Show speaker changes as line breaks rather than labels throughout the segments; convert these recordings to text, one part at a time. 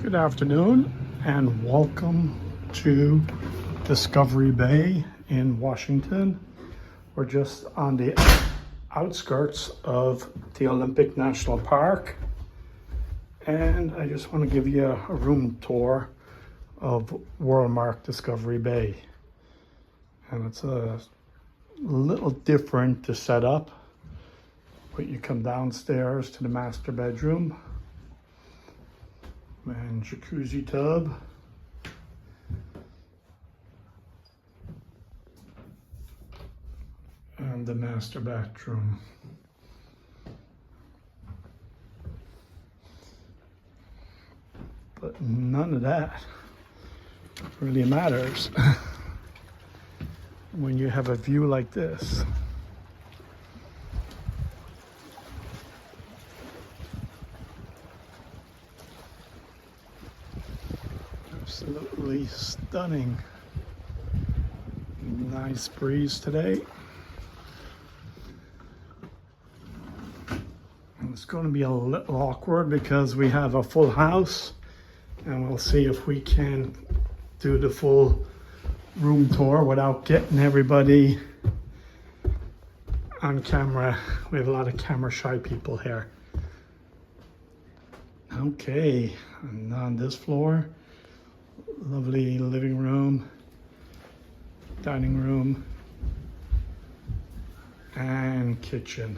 Good afternoon and welcome to Discovery Bay in Washington. We're just on the outskirts of the Olympic National Park, and I just want to give you a room tour of Worldmark Discovery Bay. And it's a little different to set up, but you come downstairs to the master bedroom and jacuzzi tub, and the master bathroom. But none of that really matters when you have a view like this. Absolutely stunning. Nice breeze today. And it's going to be a little awkward because we have a full house, and we'll see if we can do the full room tour without getting everybody on camera. We have a lot of camera shy people here. Okay, and on this floor, lovely living room, dining room, and kitchen.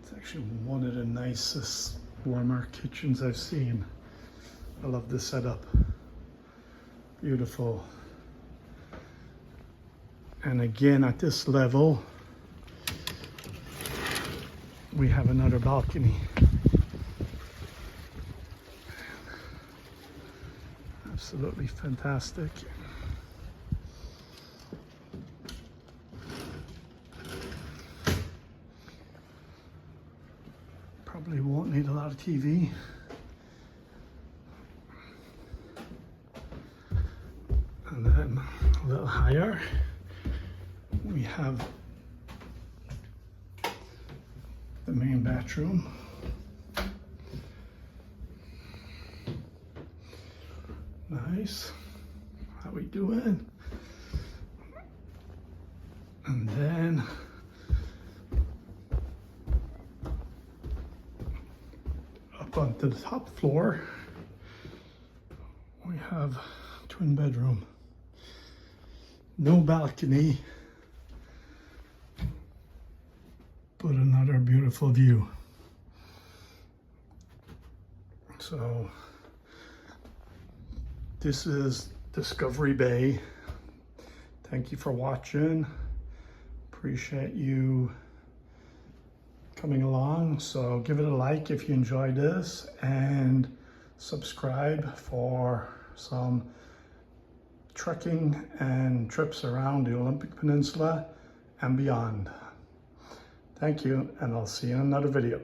It's actually one of the nicest Worldmark kitchens I've seen. I love the setup. Beautiful. And again, at this level, we have another balcony. Absolutely fantastic. Probably won't need a lot of TV. And then a little higher, we have the main bathroom. Nice. How we doing? And then up onto the top floor, we have twin bedroom. No balcony, but another beautiful view. So this is Discovery Bay. Thank you for watching. Appreciate you coming along. So give it a like if you enjoyed this, and subscribe for some trekking and trips around the Olympic Peninsula and beyond. Thank you, and I'll see you in another video.